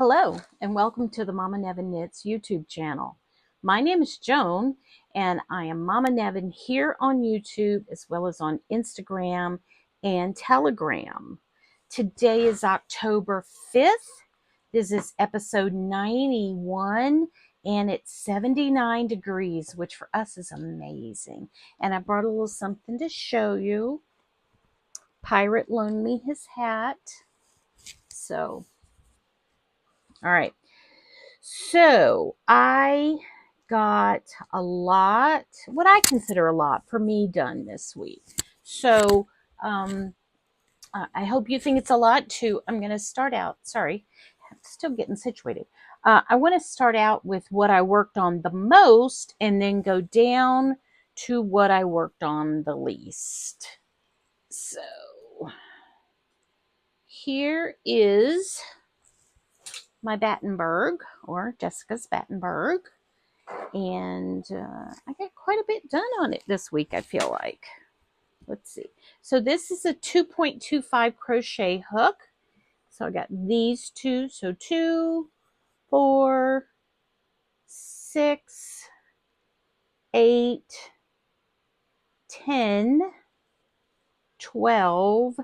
Hello, and welcome to the Mama Nevin Knits YouTube channel. My name is Joan, and I am Mama Nevin here on YouTube as well as on Instagram and Telegram. Today is October 5th. This is episode 91, and it's 79 degrees, which for us is amazing. And I brought a little something to show you. Pirate loaned me his hat. So, all right. So I got a lot, what I consider a lot for me done this week. So I hope you think it's a lot too. I'm going to start out, sorry, I'm still getting situated. I want to start out with what I worked on the most and then go down to what I worked on the least. So here is my Battenberg, or Jessica's Battenberg. And I got quite a bit done on it this week, I feel like. Let's see. So this is a 2.25 crochet hook. So I got these two. So 2, 4, 6, 8, 10, 12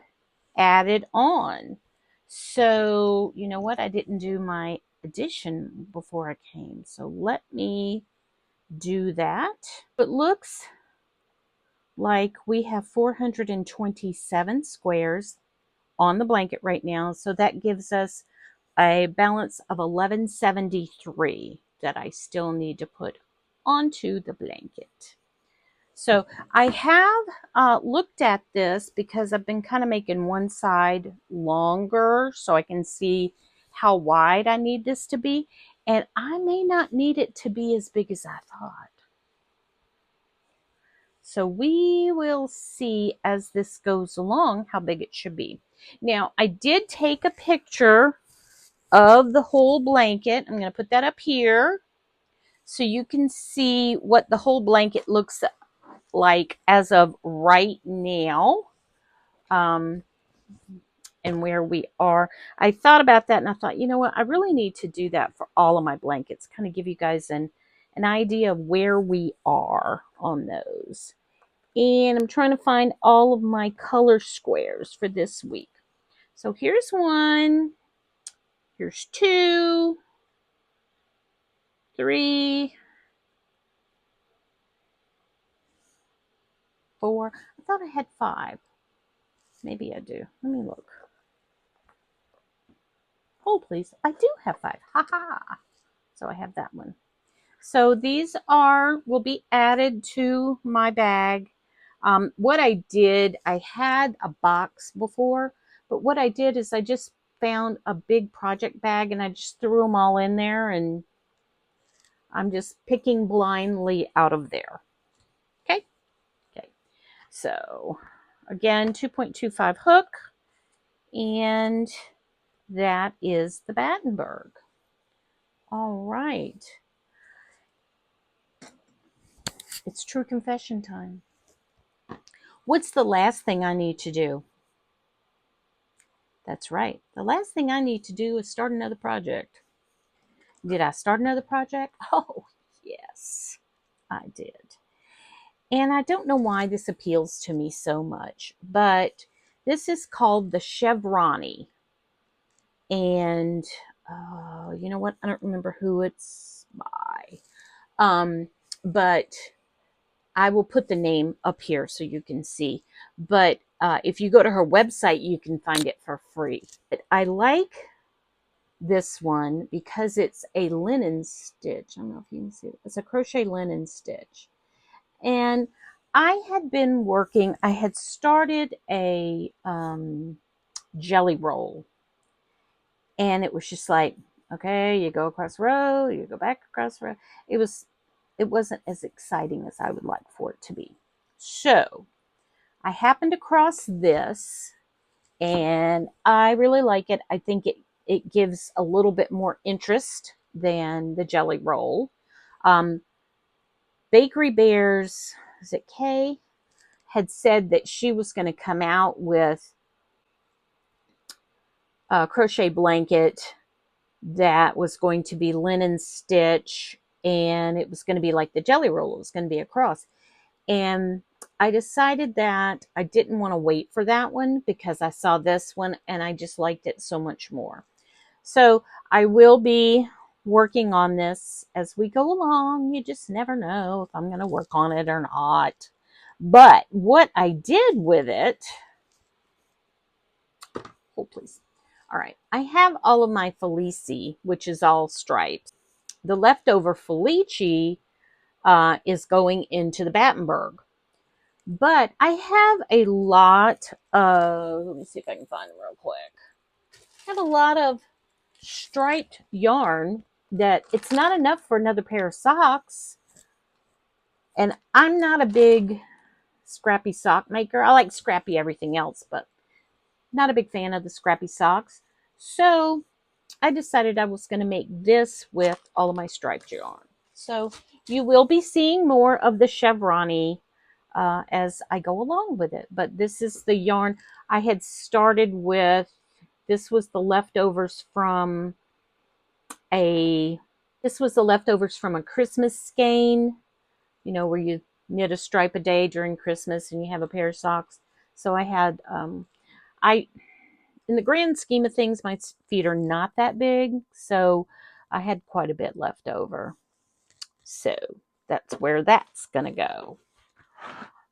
added on. So you know what? I didn't do my addition before I came. So let me do that. It looks like we have 427 squares on the blanket right now. So that gives us a balance of 1173 that I still need to put onto the blanket. So I have looked at this because I've been kind of making one side longer so I can see how wide I need this to be. And I may not need it to be as big as I thought. So we will see as this goes along how big it should be. Now, I did take a picture of the whole blanket. I'm going to put that up here so you can see what the whole blanket looks like as of right now, and where we are. I thought about that and I thought, you know what, I really need to do that for all of my blankets, kind of give you guys an idea of where we are on those. And I'm trying to find all of my color squares for this week. So here's one, here's 2, 3, 4. I thought I had 5. Maybe I do. Let me look. Hold please. I do have 5. Ha ha. So I have that one. So these will be added to my bag. What I did, I had a box before, but what I did is I just found a big project bag and I just threw them all in there, and I'm just picking blindly out of there. Okay. Okay. So again, 2.25 hook, and that is the Battenberg. All right. It's true confession time. What's the last thing I need to do? That's right. The last thing I need to do is start another project. Did I start another project? Oh, yes, I did. And I don't know why this appeals to me so much, but this is called the Chevroni. And you know what? I don't remember who it's by. But I will put the name up here so you can see. But if you go to her website, you can find it for free. But I like this one because it's a linen stitch. I don't know if you can see it. It's a crochet linen stitch. And I had started a jelly roll. And it was just like, okay, you go across the row, you go back across the row. It wasn't as exciting as I would like for it to be. So I happened across this and I really like it. I think it gives a little bit more interest than the jelly roll. Bakery Bears, is it Kay, had said that she was going to come out with a crochet blanket that was going to be linen stitch, and it was going to be like the jelly roll. It was going to be a cross. And I decided that I didn't want to wait for that one because I saw this one and I just liked it so much more. So I will be working on this as we go along. You just never know if I'm going to work on it or not. But what I did with it, hold please. All right, I have all of my Felici, which is all stripes. The leftover Felici is going into the Battenberg. But I have a lot of, let me see if I can find it real quick. I have a lot of striped yarn that it's not enough for another pair of socks. And I'm not a big scrappy sock maker. I like scrappy everything else, but not a big fan of the scrappy socks. So I decided I was going to make this with all of my striped yarn. So you will be seeing more of the chevron as I go along with it. But this is the yarn I had started with. This was the leftovers from a Christmas skein, where you knit a stripe a day during Christmas and you have a pair of socks. So I had I in the grand scheme of things, my feet are not that big, so I had quite a bit left over. So that's where that's going to go.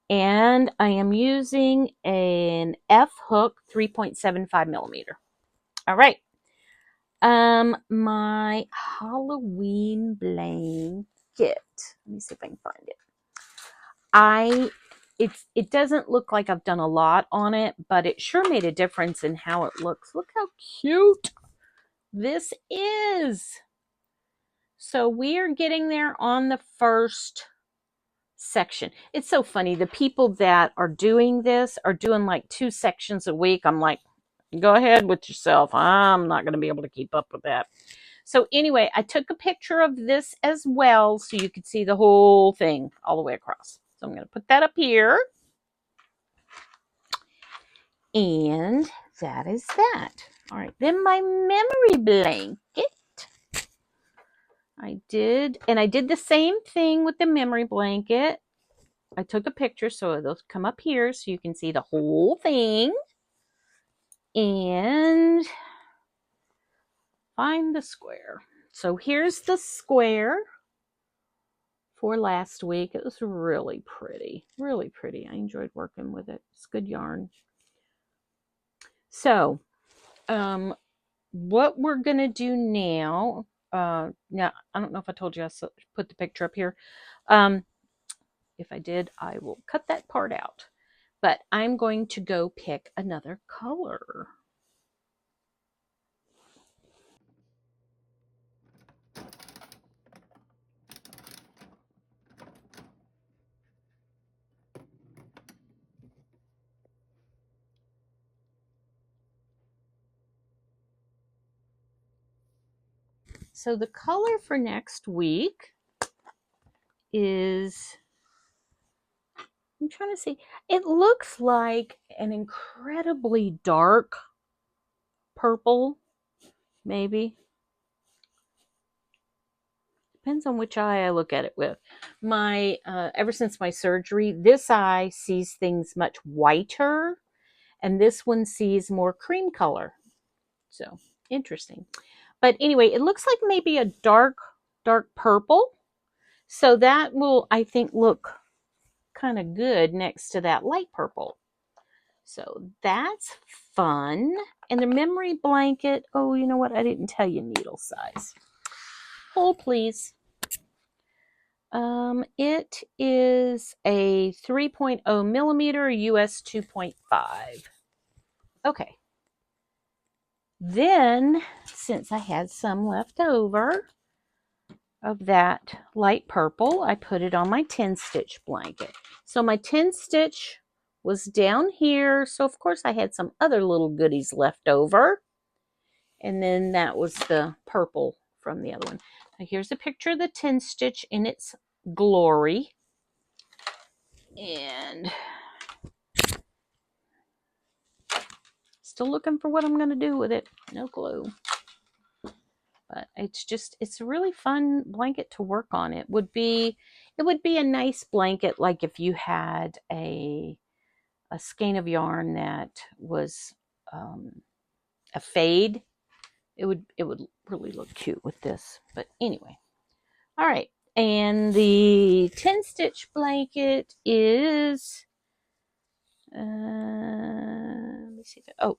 And I am using an F hook 3.75 millimeter. All right. My Halloween blanket. Let me see if I can find it. It doesn't look like I've done a lot on it, but it sure made a difference in how it looks. Look how cute this is. So we are getting there on the first section. It's so funny. The people that are doing this are doing like 2 sections a week. I'm like, go ahead with yourself. I'm not going to be able to keep up with that. So anyway, I took a picture of this as well so you could see the whole thing all the way across. So I'm going to put that up here. And that is that. All right, then my memory blanket. I did the same thing with the memory blanket. I took a picture so it'll come up here so you can see the whole thing. And find the square. So here's the square for last week. It was really pretty. Really pretty. I enjoyed working with it. It's good yarn. So, what we're going to do now, now, I don't know if I told you I put the picture up here. If I did, I will cut that part out. But I'm going to go pick another color. So the color for next week is, I'm trying to see, it looks like an incredibly dark purple, maybe. Depends on which eye I look at it with. My ever since my surgery, this eye sees things much whiter, and this one sees more cream color. So interesting. But anyway, it looks like maybe a dark purple. So that will, I think, look kind of good next to that light purple. So that's fun. And the memory blanket, oh, you know what? I didn't tell you needle size. Hold, please. It is a 3.0 millimeter US 2.5. Okay. Then, since I had some left over of that light purple, I put it on my 10 stitch blanket. So my 10 stitch was down here. So of course I had some other little goodies left over. And then that was the purple from the other one. Now here's a picture of the 10 stitch in its glory. And still looking for what I'm going to do with it. No clue. But it's a really fun blanket to work on. It would be a nice blanket, like if you had a skein of yarn that was a fade. It would really look cute with this. But anyway, all right. And the 10 stitch blanket is let me see. Oh.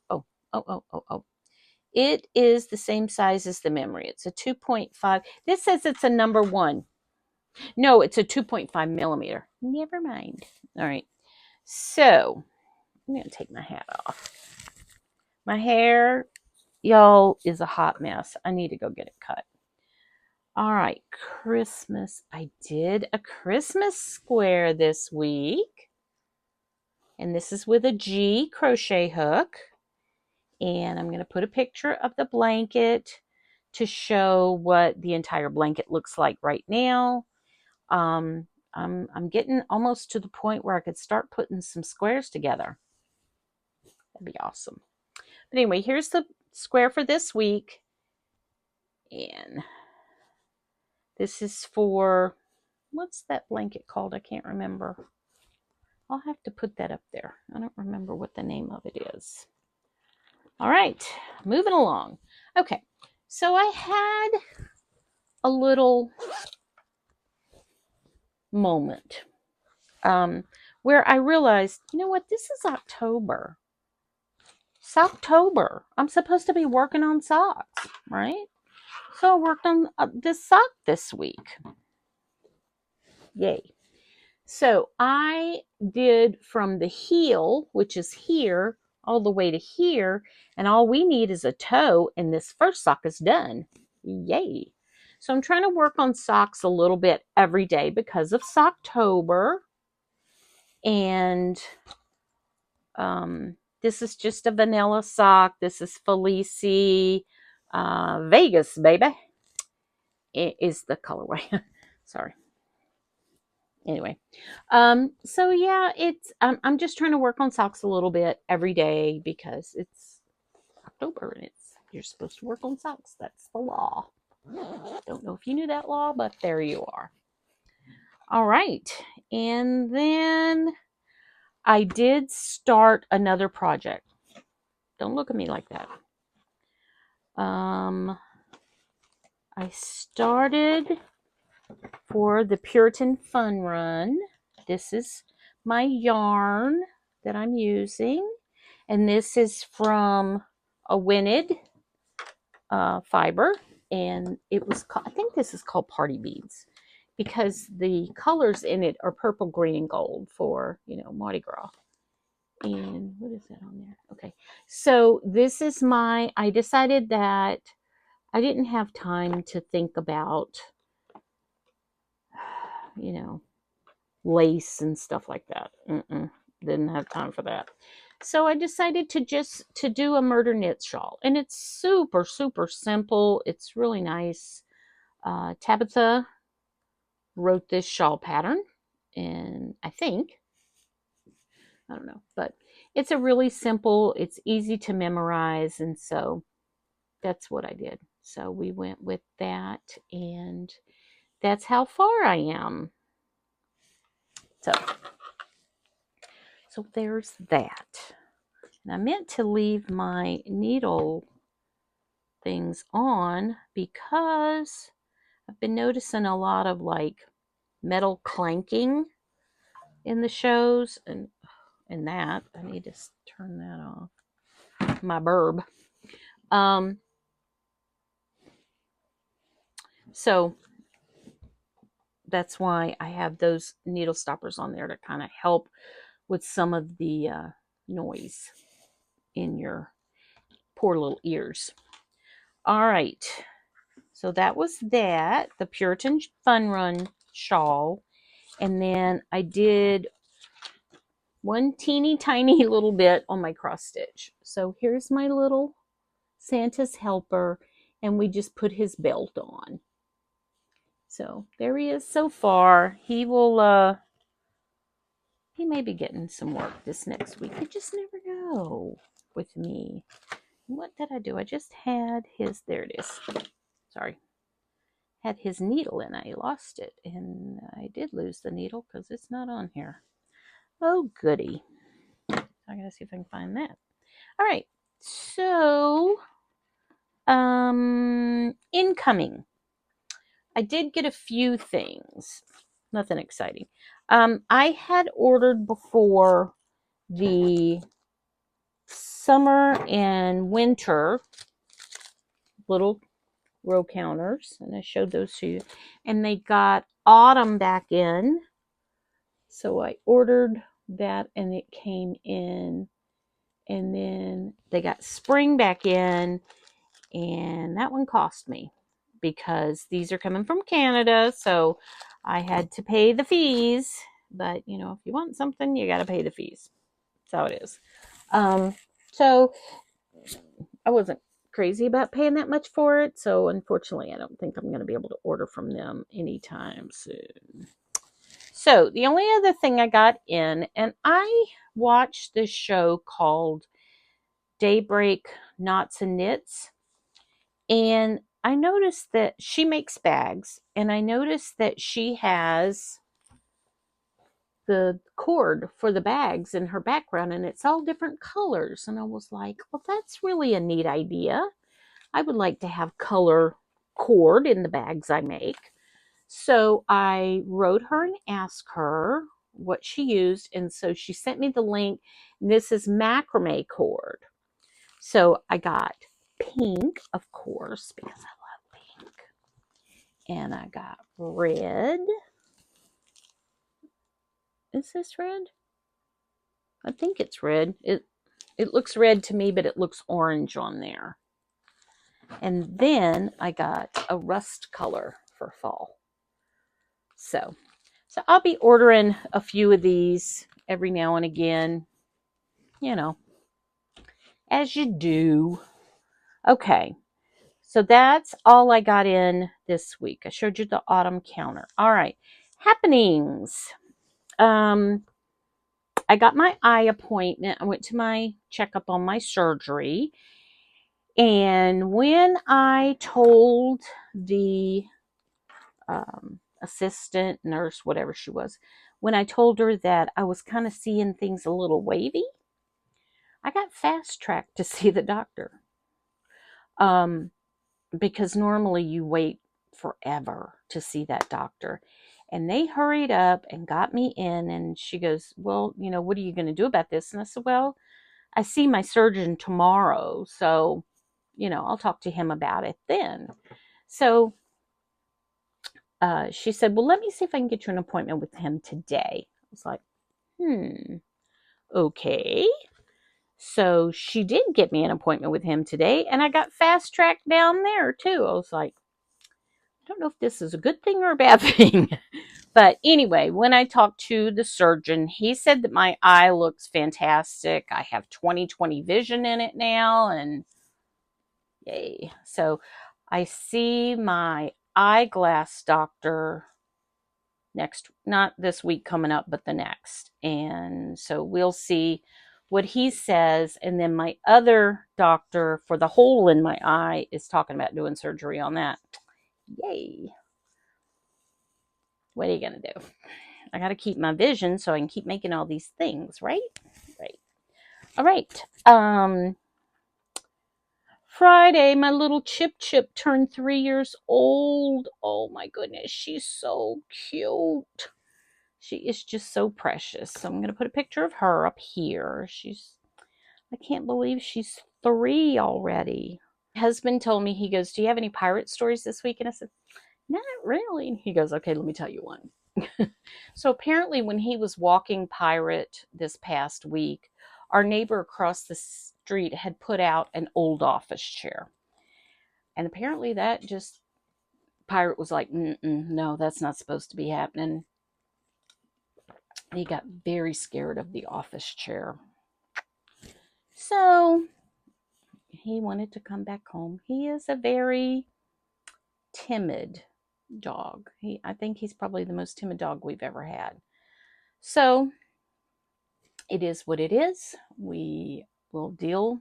It is the same size as the memory. It's a 2.5. This says it's a number 1. No, it's a 2.5 millimeter. Never mind. All right. So I'm going to take my hat off. My hair, y'all, is a hot mess. I need to go get it cut. All right. Christmas. I did a Christmas square this week. And this is with a G crochet hook. And I'm going to put a picture of the blanket to show what the entire blanket looks like right now. I'm getting almost to the point where I could start putting some squares together. That'd be awesome. But anyway, here's the square for this week. And this is for, what's that blanket called? I can't remember. I'll have to put that up there. I don't remember what the name of it is. All right, moving along. Okay, so I had a little moment where I realized, you know what, this is October. Socktober. I'm supposed to be working on socks, right? So I worked on this sock this week. Yay. So I did from the heel, which is here, all the way to here, and all we need is a toe, and this first sock is done. Yay. So I'm trying to work on socks a little bit every day because of Socktober. And this is just a vanilla sock. This is Felici Vegas, baby. It is the colorway. Sorry. Anyway, so yeah, it's I'm just trying to work on socks a little bit every day because it's October and you're supposed to work on socks. That's the law. Don't know if you knew that law, but there you are. All right, and then I did start another project. Don't look at me like that. I started for the Puritan Fun Run. This is my yarn that I'm using, and this is from a Winted fiber, and it was I think this is called Party Beads because the colors in it are purple, green, and gold for, Mardi Gras. And what is that on there? Okay, so this is I decided that I didn't have time to think about, lace and stuff like that. Didn't have time for that. So I decided to do a murder knit shawl, and it's super, super simple. It's really nice. Tabitha wrote this shawl pattern, and I don't know, but it's a really simple, it's easy to memorize, and so that's what I did. So we went with that, and that's how far I am. So there's that. And I meant to leave my needle things on because I've been noticing a lot of metal clanking in the shows, and that I need to turn that off. My burb. So that's why I have those needle stoppers on there to kind of help with some of the noise in your poor little ears. All right. So that was that, the Puritan Fun Run shawl. And then I did one teeny tiny little bit on my cross stitch. So here's my little Santa's helper, and we just put his belt on. So there he is so far. He will, he may be getting some work this next week. I just never know with me. What did I do? I just had his, there it is. Sorry. Had his needle and I lost it. And I did lose the needle because it's not on here. Oh, goody. I gotta see if I can find that. All right. So, incoming. I did get a few things. Nothing exciting. I had ordered before the summer and winter little row counters, and I showed those to you. And they got autumn back in. So I ordered that and it came in. And then they got spring back in, and that one cost me because these are coming from Canada. So I had to pay the fees. But, you know, if you want something, you got to pay the fees. That's how it is. So I wasn't crazy about paying that much for it. So unfortunately, I don't think I'm going to be able to order from them anytime soon. So the only other thing I got in, and I watched this show called Daybreak Knots and Knits, and I noticed that she makes bags, and I noticed that she has the cord for the bags in her background, and it's all different colors. And I was like, well, that's really a neat idea. I would like to have color cord in the bags I make. So I wrote her and asked her what she used. And so she sent me the link. And this is macrame cord. So I got pink, of course, because I love pink. And I got red. Is this red? I think it's red. It looks red to me, but it looks orange on there. And then I got a rust color for fall. So I'll be ordering a few of these every now and again, you know, as you do. Okay, so that's all I got in this week. I showed you the autumn counter. All right, happenings. I got my eye appointment. I went to my checkup on my surgery. And when I told the assistant, nurse, whatever she was, when I told her that I was kind of seeing things a little wavy, I got fast tracked to see the doctor. Because normally you wait forever to see that doctor. And they hurried up and got me in, and she goes, well, you know, what are you going to do about this? And I said, well, I see my surgeon tomorrow, so, you know, I'll talk to him about it then. So she said, well, let me see if I can get you an appointment with him today. I was like, okay. So she did get me an appointment with him today, and I got fast tracked down there too. I was like, I don't know if this is a good thing or a bad thing. But anyway, when I talked to the surgeon, he said that my eye looks fantastic. I have 20/20 vision in it now, and yay. So I see my eyeglass doctor not this week coming up, but the next. And so we'll see what he says. And then my other doctor for the hole in my eye is talking about doing surgery on that. Yay. What are you going to do? I got to keep my vision so I can keep making all these things, right? Right. All right. Friday, my little Chip turned 3 years old. Oh my goodness, she's so cute. She is just so precious. So I'm going to put a picture of her up here. I can't believe she's 3 already. My husband told me, he goes, do you have any pirate stories this week? And I said, not really. And he goes, okay, let me tell you one. So apparently when he was walking pirate this past week, our neighbor across the street had put out an old office chair. And apparently that just, pirate was like, no, that's not supposed to be happening. He got very scared of the office chair. So he wanted to come back home. He is a very timid dog. I think he's probably the most timid dog we've ever had. So it is what it is. We will deal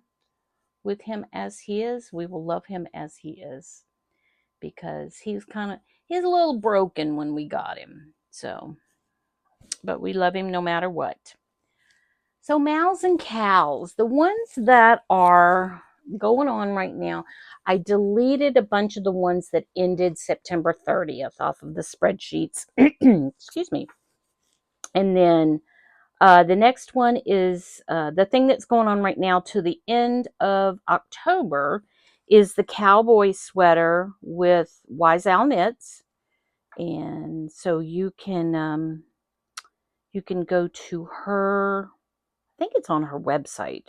with him as he is. We will love him as he is. because he's a little broken when we got him. So, but we love him no matter what. So Mals and Cows, the ones that are going on right now, I deleted a bunch of the ones that ended September 30th off of the spreadsheets. Excuse me. And then the next one is the thing that's going on right now to the end of October is the cowboy sweater with Wise Owl Knits. And so you can go to her, I think it's on her website,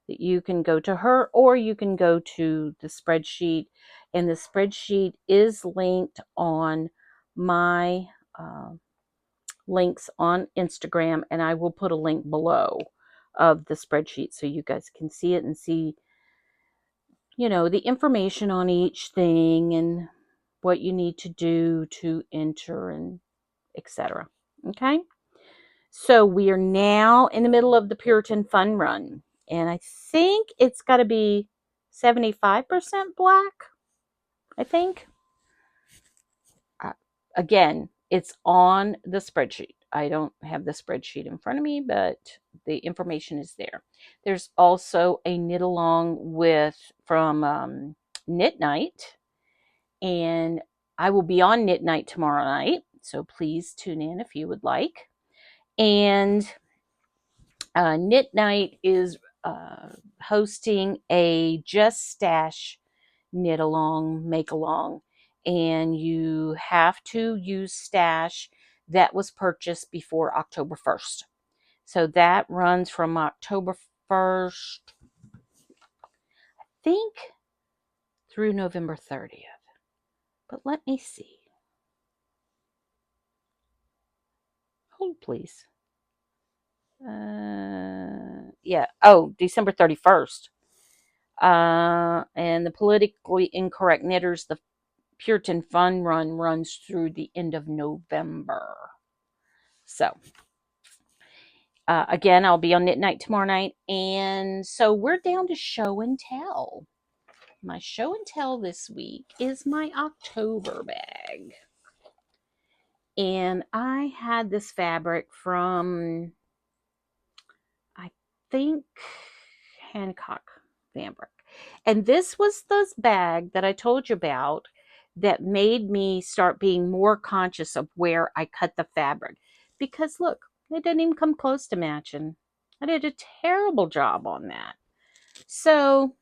that you can go to her, or you can go to the spreadsheet, and the spreadsheet is linked on my links on Instagram, and I will put a link below of the spreadsheet so you guys can see it and see, the information on each thing and what you need to do to enter and etc. Okay? So we are now in the middle of the Puritan Fun Run, and I think it's got to be 75% black, I think. Again, it's on the spreadsheet. I don't have the spreadsheet in front of me, but the information is there. There's also a knit along from Knit Night, and I will be on Knit Night tomorrow night, so please tune in if you would like. And Knit Night is hosting a Just Stash knit along, make along, and you have to use stash that was purchased before October 1st. So that runs from October 1st, I think, through November 30th. But let me see. Hold, please. December 31st. And the politically incorrect knitters, the Puritan Fun Run runs through the end of November. So, again, I'll be on Knit Night tomorrow night. And so we're down to show and tell. My show and tell this week is my October bag. And I had this fabric from, I think, Hancock Fabric. And this was the bag that I told you about that made me start being more conscious of where I cut the fabric. Because look, it didn't even come close to matching. I did a terrible job on that. So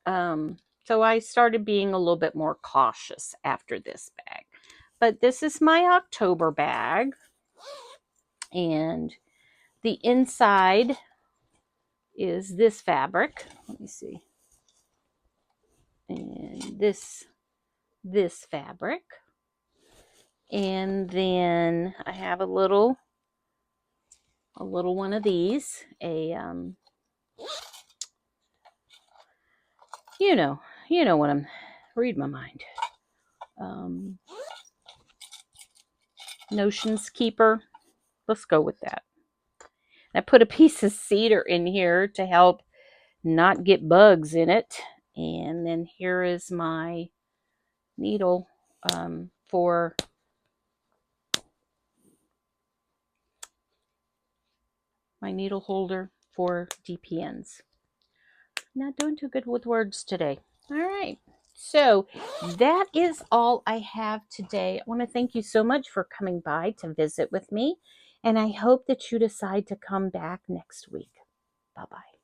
I started being a little bit more cautious after this bag. But this is my October bag. And the inside is this fabric. Let me see. And this fabric. And then I have a little one of these, you know what I'm, read my mind. Notions Keeper. Let's go with that. I put a piece of cedar in here to help not get bugs in it. And then here is my needle for my needle holder for DPNs. Not doing too good with words today. All right. So that is all I have today. I want to thank you so much for coming by to visit with me. And I hope that you decide to come back next week. Bye-bye.